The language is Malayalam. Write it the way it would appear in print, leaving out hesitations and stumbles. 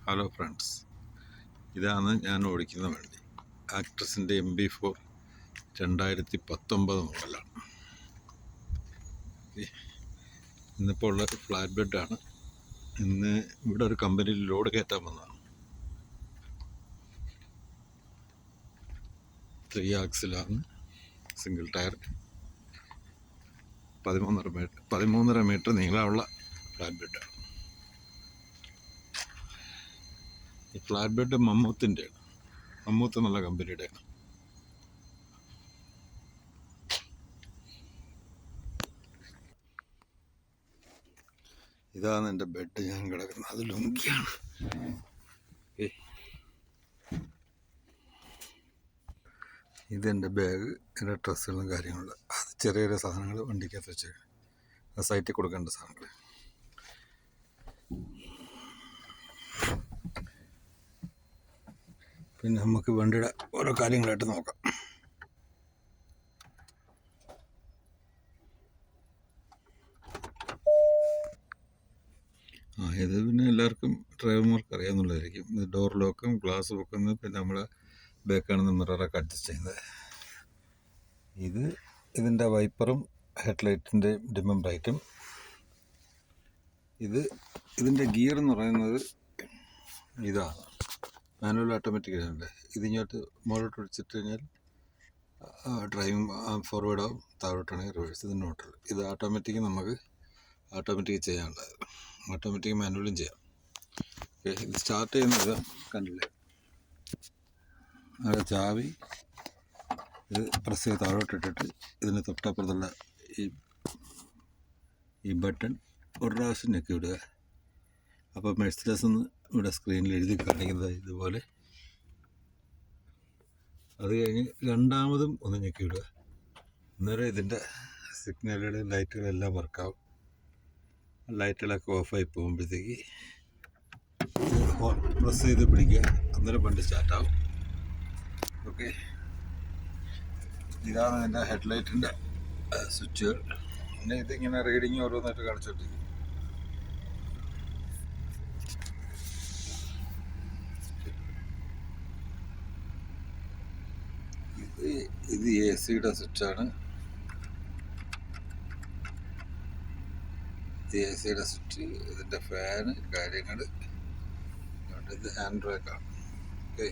ഹലോ ഫ്രണ്ട്സ്, ഇതാണ് ഞാൻ ഓടിക്കുന്ന വണ്ടി. ആക്ട്രസിൻ്റെ MB4 2019 മോഡലാണ്. ഇന്നിപ്പോൾ ഉള്ള ഫ്ലാറ്റ് ബെഡാണ്. ഇന്ന് ഇവിടെ ഒരു കമ്പനിയിൽ ലോഡ് കയറ്റാൻ വന്നതാണ്. 3 ആക്സിലാണ്, സിംഗിൾ ടയർ, 13.5 മീറ്റർ നീളമുള്ള ഫ്ലാറ്റ് ബെഡാണ്. ഈ ഫ്ലാറ്റ് ബെഡ് മമ്മൂത്തിൻ്റെയാണ്. മമ്മൂത്ത് എന്നുള്ള കമ്പനിയുടെയാണ്. ഇതാണ് എൻ്റെ ബെഡ്. ഞാൻ കിടക്കുന്നത് അത് ലുങ്കിയാണ്. ഇതെൻ്റെ ബാഗ്, എൻ്റെ ഡ്രസ്സുകളും കാര്യങ്ങളും. അത് ചെറിയ ചെറിയ സാധനങ്ങൾ വണ്ടിക്കകത്ത് വെച്ചേക്കാം, സൈറ്റിൽ കൊടുക്കേണ്ട സാധനങ്ങൾ. പിന്നെ നമുക്ക് വണ്ടിയുടെ ഓരോ കാര്യങ്ങളായിട്ട് നോക്കാം. ഇത് പിന്നെ എല്ലാവർക്കും ഡ്രൈവർമാർക്ക് അറിയാമെന്നുള്ളതായിരിക്കും. ഇത് ഡോർ ലോക്കും ഗ്ലാസ് വെക്കുന്നത്, പിന്നെ നമ്മളെ ബാക്കാണെന്ന് മിററൊക്കെ അഡ്ജസ്റ്റ് ചെയ്യുന്നത്. ഇതിൻ്റെ വൈപ്പറും ഹെഡ്ലൈറ്റിൻ്റെ ഡിമ്മും ബ്രൈറ്റും. ഇതിൻ്റെ ഗിയർ എന്ന് പറയുന്നത് ഇതാണ്, മാനുവൽ ഓട്ടോമാറ്റിക് ആണ്. ഇതിങ്ങോട്ട് മുകളിലോട്ട് ഒടിച്ചിട്ട് കഴിഞ്ഞാൽ ഡ്രൈവിംഗ് ഫോർവേഡ് ആവും, താഴോട്ടാണെങ്കിൽ റിവേഴ്സ്. ഇത് ന്യൂട്രൽ. ഇത് ഓട്ടോമാറ്റിക്, നമുക്ക് ഓട്ടോമാറ്റിക് ചെയ്യാനുള്ളത്. ഓട്ടോമാറ്റിക് മാനുവലും ചെയ്യാം. ഇത് സ്റ്റാർട്ട് ചെയ്യുന്നത് കണ്ടില്ലേ, ആ ചാവി ഇത് പ്രസ് ചെയ്ത് താഴോട്ടിട്ടിട്ട് ഇതിന് തൊട്ടപ്പുറത്തുള്ള ഈ ബട്ടൺ ഒരു പ്രാവശ്യം ഞെക്കി വിടുക. അപ്പോൾ മെഴ്സിഡസ് എന്ന് ഇവിടെ സ്ക്രീനിൽ എഴുതി കാണിക്കുന്നത് ഇതുപോലെ. അത് കഴിഞ്ഞ് രണ്ടാമതും ഒന്ന് ഞെക്കി വിടുക. അന്നേരം ഇതിൻ്റെ സിഗ്നലുകൾ, ലൈറ്റുകളെല്ലാം വർക്കാവും. ലൈറ്റുകളൊക്കെ ഓഫായി പോകുമ്പോഴത്തേക്ക് പ്രസ് ചെയ്ത് പിടിക്കുക, അന്നേരം വണ്ടി സ്റ്റാർട്ടാവും. ഓക്കെ, ഇതാണ് എൻ്റെ ഹെഡ്ലൈറ്റിൻ്റെ സ്വിച്ചുകൾ. പിന്നെ ഇതിങ്ങനെ റീഡിങ് ഓരോന്നായിട്ട് കാണിച്ചോണ്ടിരിക്കും. ഇത് AC-യുടെ സ്വിച്ചാണ്. AC-യുടെ സ്വിച്ച്, ഇതിൻ്റെ ഫാന് കാര്യങ്ങൾ. ഇത് ഹാൻഡ് ബ്രേക്കാണ്. ഓക്കെ.